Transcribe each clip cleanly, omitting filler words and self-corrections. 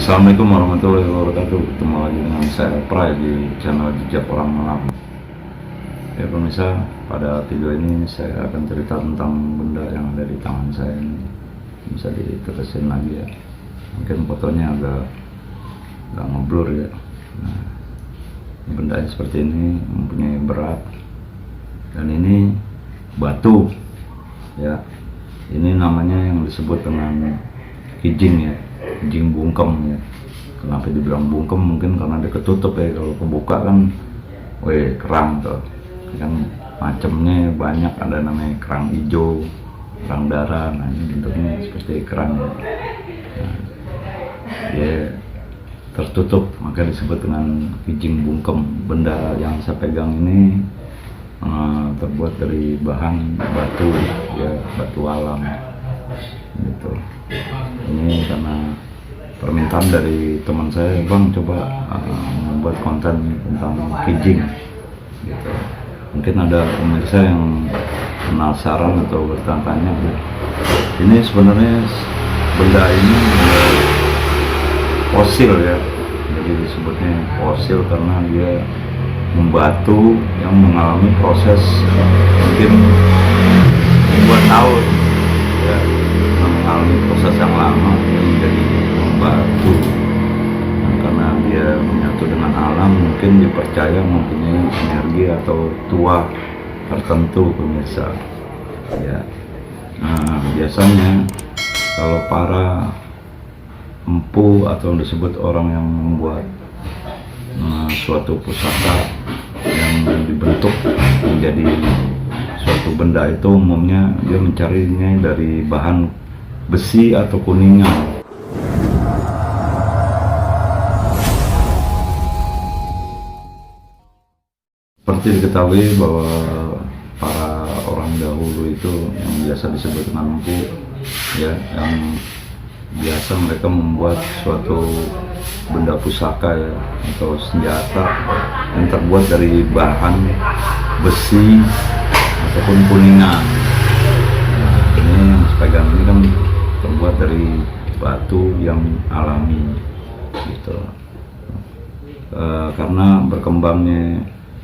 Assalamualaikum warahmatullahi wabarakatuh. Ketemu lagi dengan saya Pray di channel Jejak Orang Malam. Ya pemirsa, pada video ini saya akan cerita tentang benda yang ada di tangan saya ini. Bisa diterusin lagi ya. Mungkin fotonya agak ngeblur ya. Nah, benda yang seperti ini mempunyai berat, dan ini batu ya. Ini namanya yang disebut dengan kijing ya, kijing bungkem ya. Kenapa dibilang bungkem? Mungkin karena dia ketutup ya. Kalau kebuka kan kerang tuh kan, macamnya banyak, ada namanya kerang hijau, kerang darah. Nah ini bentuknya seperti kerang ya. Nah, dia tertutup maka disebut dengan kijing bungkem. Benda yang saya pegang ini terbuat dari bahan batu ya, batu alam gitu. Ini karena permintaan dari teman saya, bang coba membuat konten tentang kijing gitu. Mungkin ada pemirsa yang penasaran atau bertanya-tanya, ini sebenarnya benda ini fosil ya, jadi disebutnya fosil karena dia membatu yang mengalami proses mungkin ribuan tahun ya, mengalami proses yang lama yang menjadi membatu. Nah, karena dia menyatu dengan alam, mungkin dipercaya mempunyai energi atau tuah tertentu pemirsa ya. Nah, biasanya kalau para empu atau disebut orang yang membuat suatu pusaka yang dibentuk menjadi suatu benda, itu umumnya dia mencarinya dari bahan besi atau kuningan. Seperti diketahui bahwa para orang dahulu itu yang biasa disebut dengan empu ya, yang biasa mereka membuat suatu benda pusaka ya, atau senjata yang terbuat dari bahan besi ataupun kuningan. Nah, ini yang sepegang ini kan terbuat dari batu yang alami gitu. Karena berkembangnya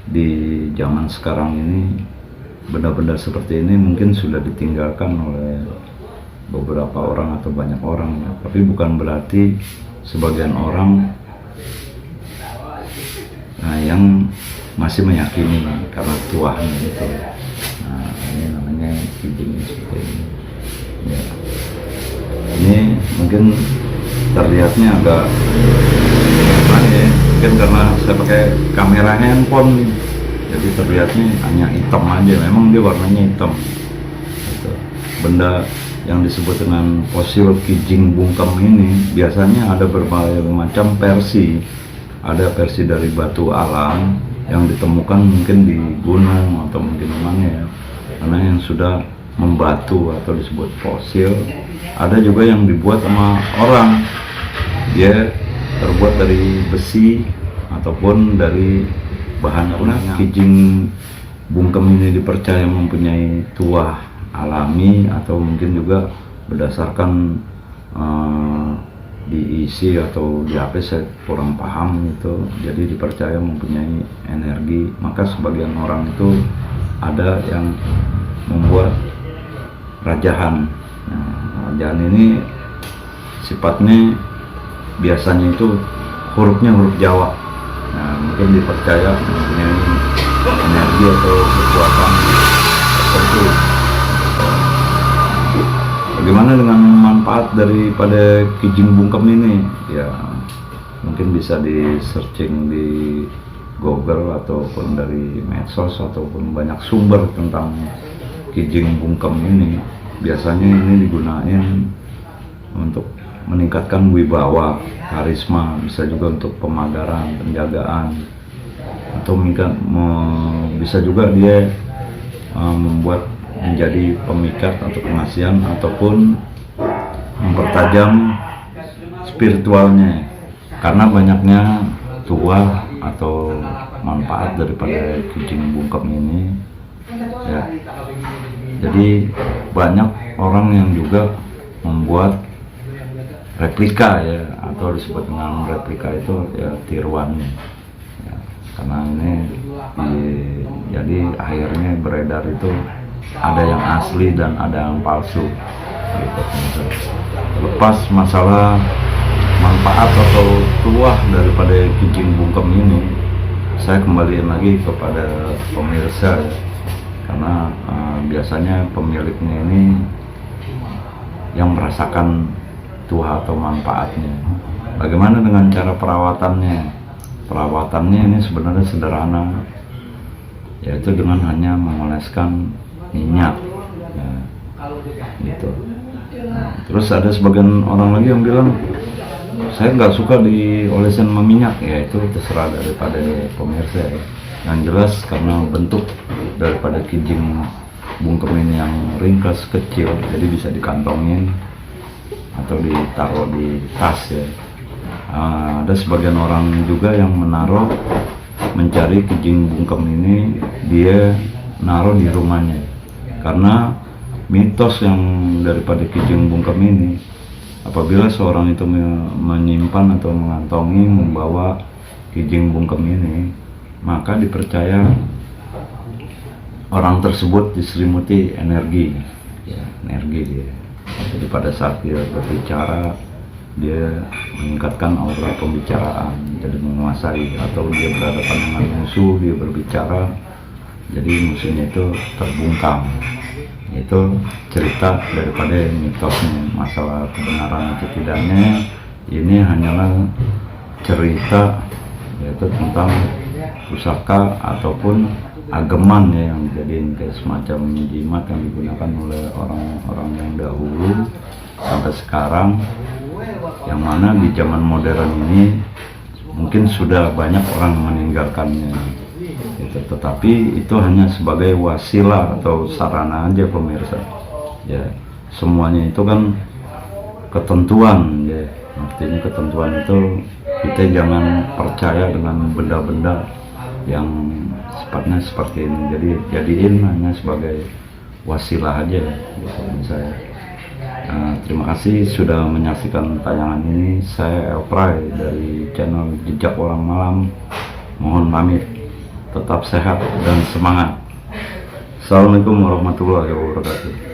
di zaman sekarang ini benda-benda seperti ini mungkin sudah ditinggalkan oleh beberapa orang atau banyak orang ya. Tapi bukan berarti sebagian orang yang masih meyakini karena tuahnya itu. Nah ini namanya kijing seperti ini ya. Ini mungkin terlihatnya agak ya, mungkin karena saya pakai kamera handphone nih, jadi terlihatnya hanya hitam aja. Memang dia warnanya hitam gitu. Benda yang disebut dengan fosil kijing bungkem ini biasanya ada berbagai macam versi. Ada versi dari batu alam yang ditemukan mungkin di gunung atau mungkin mana ya, karena yang sudah membatu atau disebut fosil. Ada juga yang dibuat sama orang, dia terbuat dari besi ataupun dari bahan apa. Kijing bungkem ini dipercaya mempunyai tuah alami atau mungkin juga berdasarkan diisi atau di HP, saya kurang paham itu. Jadi dipercaya mempunyai energi, maka sebagian orang itu ada yang membuat rajahan. Nah, rajahan ini sifatnya biasanya itu hurufnya huruf Jawa. Nah, mungkin dipercaya mempunyai energi atau kekuatan tertentu. Bagaimana dengan manfaat daripada kijing bungkem ini? Ya, mungkin bisa di searching di Google ataupun dari medsos ataupun banyak sumber tentang kijing bungkem ini. Biasanya ini digunakan untuk meningkatkan wibawa, karisma, bisa juga untuk pemagaran, penjagaan, atau bisa juga dia membuat menjadi pemikat atau pengasihan ataupun mempertajam spiritualnya. Karena banyaknya tuah atau manfaat daripada kijing bungkem ini ya. Jadi banyak orang yang juga membuat replika ya, atau disebut dengan replika itu ya tiruannya ya, karena ini jadi akhirnya beredar itu ada yang asli dan ada yang palsu gitu. Lepas masalah manfaat atau tuah daripada kijing bungkem ini, saya kembaliin lagi kepada pemirsa ya. Karena biasanya pemiliknya ini yang merasakan tuah atau manfaatnya. Bagaimana dengan cara perawatannya? Perawatannya ini sebenarnya sederhana, yaitu dengan hanya mengoleskan minyak ya, gitu. Terus ada sebagian orang lagi yang bilang saya nggak suka diolesin sama minyak, ya itu terserah daripada pemirsa ya. Yang jelas karena bentuk daripada kijing bungkem ini yang ringkas kecil, jadi bisa dikantongin atau ditaruh di tas ya. Ada sebagian orang juga yang mencari kijing bungkem ini, dia naruh di rumahnya, karena mitos yang daripada kijing bungkem ini, apabila seorang itu menyimpan atau mengantongi membawa kijing bungkem ini, maka dipercaya orang tersebut diselimuti energi ya, energi dia. Jadi pada saat dia berbicara, dia meningkatkan aura pembicaraan, jadi menguasai. Atau dia berhadapan dengan musuh, dia berbicara, jadi musuhnya itu terbungkam. Itu cerita daripada mitosnya. Masalah kebenaran atau tidaknya, ini hanyalah cerita, yaitu tentang pusaka ataupun ageman ya, yang dijadiin kayak semacam jimat yang digunakan oleh orang-orang yang dahulu sampai sekarang, yang mana di zaman modern ini mungkin sudah banyak orang meninggalkannya gitu. Tetapi itu hanya sebagai wasilah atau sarana aja pemirsa ya. Semuanya itu kan ketentuan ya, artinya ketentuan itu kita jangan percaya dengan benda-benda yang sifatnya seperti ini. Jadi jadiin hanya sebagai wasilah aja gitu saya. Terima kasih sudah menyaksikan tayangan ini. Saya Elpray dari channel Jejak Orang Malam. Mohon pamit. Tetap sehat dan semangat. Assalamualaikum warahmatullahi wabarakatuh.